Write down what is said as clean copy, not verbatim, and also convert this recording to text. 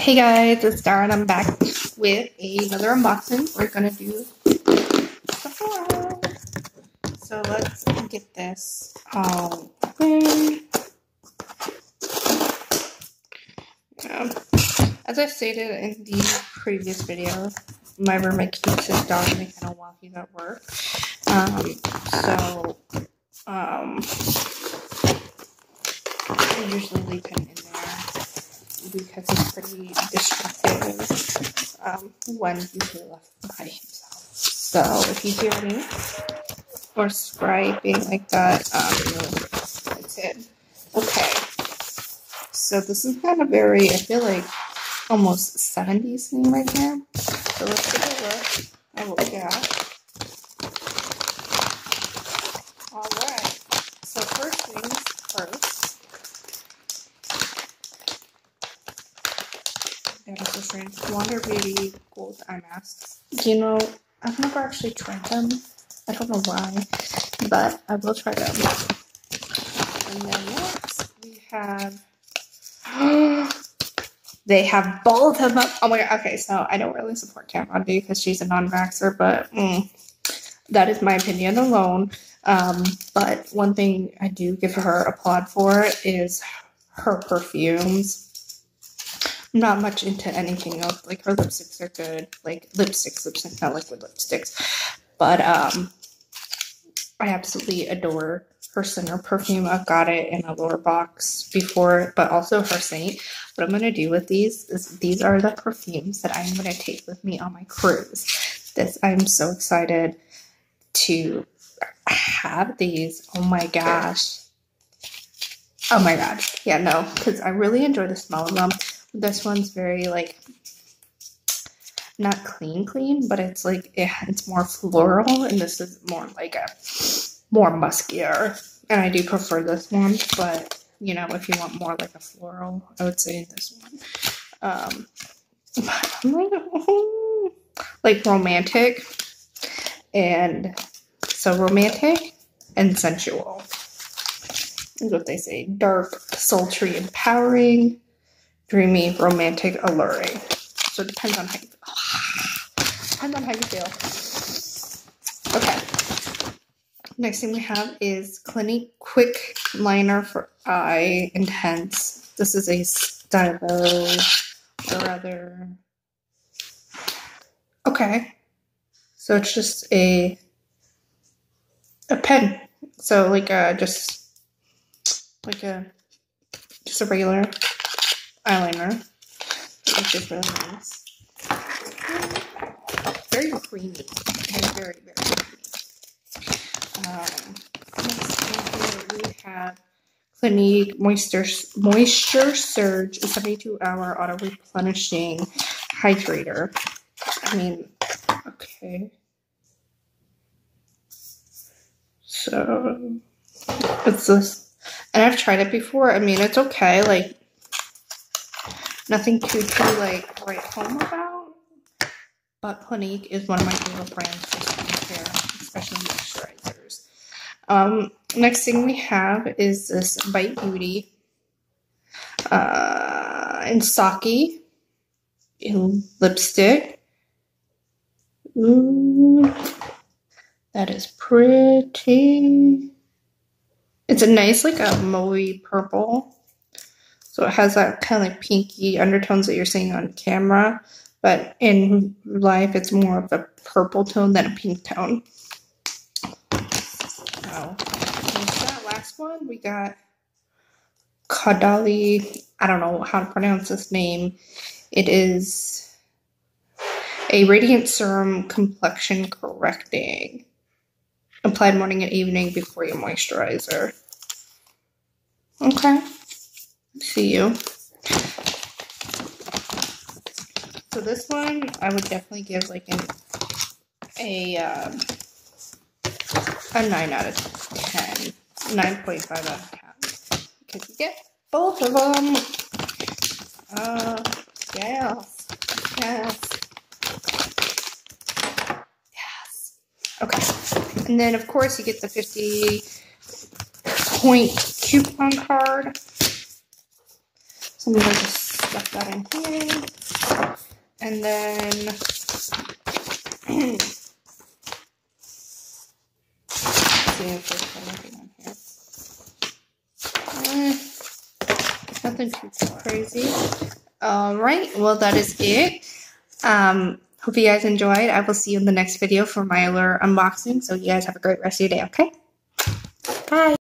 Hey guys, it's Dara and I'm back with another unboxing. We're gonna do Sephora. So let's get this all open. As I stated in the previous video, my roommate keeps his dog in the kennel while he's at work. I usually leave him in there because he's pretty destructive when he's left by himself. So if you hear me or scraping like that, that's it. Okay. So this is kind of very, I feel like, almost 70s theme right here. So let's take a look at what we got. Alright. So first things first. That is different. Wonder Baby Gold Eye Masks. You know, I've never actually tried them. I don't know why, but I will try them. And then next we have they have both of them. Oh my god, okay, so I don't really support Cameron because she's a non-vaxxer, but that is my opinion alone. But one thing I do give her applaud for is her perfumes. I'm not much into anything else. Like, her lipsticks are good. Like, lipsticks, not liquid lipsticks. But, I absolutely adore her Center perfume. I've got it in a lower box before, but also her Saint. What I'm going to do with these is these are the perfumes that I'm going to take with me on my cruise. I'm so excited to have these. Oh my gosh. Oh my god. Yeah, no, because I really enjoy the smell of them. This one's very, like, not clean, but it's like, it's more floral, and this is more like more muskier. And I do prefer this one, but, you know, if you want more like a floral, I would say this one. But I'm like romantic, and so romantic and sensual is what they say. Dark, sultry, empowering, dreamy, romantic, alluring. So it depends on how you feel. Depends on how you feel. Okay. Next thing we have is Clinique Quick Liner for Eye Intense. This is a stylo, or rather. Okay. So it's just a pen. So like just a regular eyeliner, which is really nice. Very creamy. Very, very creamy. Next here we have Clinique Moisture Surge 72-hour auto replenishing hydrator. I mean, okay. So it's this, and I've tried it before. I mean, it's okay. Like, nothing too like write home about, but Clinique is one of my favorite brands for skincare, especially moisturizers. Next thing we have is this Bite Beauty in Sake lipstick. Ooh, that is pretty. It's a nice, like, a mauve purple. So it has that kind of like pinky undertones that you're seeing on camera, but in life it's more of a purple tone than a pink tone. So that last one, we got Kadali. I don't know how to pronounce this name. It is a radiant serum complexion correcting. Applied morning and evening before your moisturizer. Okay. See you. So this one, I would definitely give like a 9 out of 10, 9.5 out of 10, because you get both of them. Yes. Okay, and then of course you get the 50-point coupon card. So I'm gonna just stuff that in here. And then let's see if there's anything on here. Nothing too crazy. Alright, well that is it. Hope you guys enjoyed. I will see you in the next video for my other unboxing. So you guys have a great rest of your day, okay? Bye!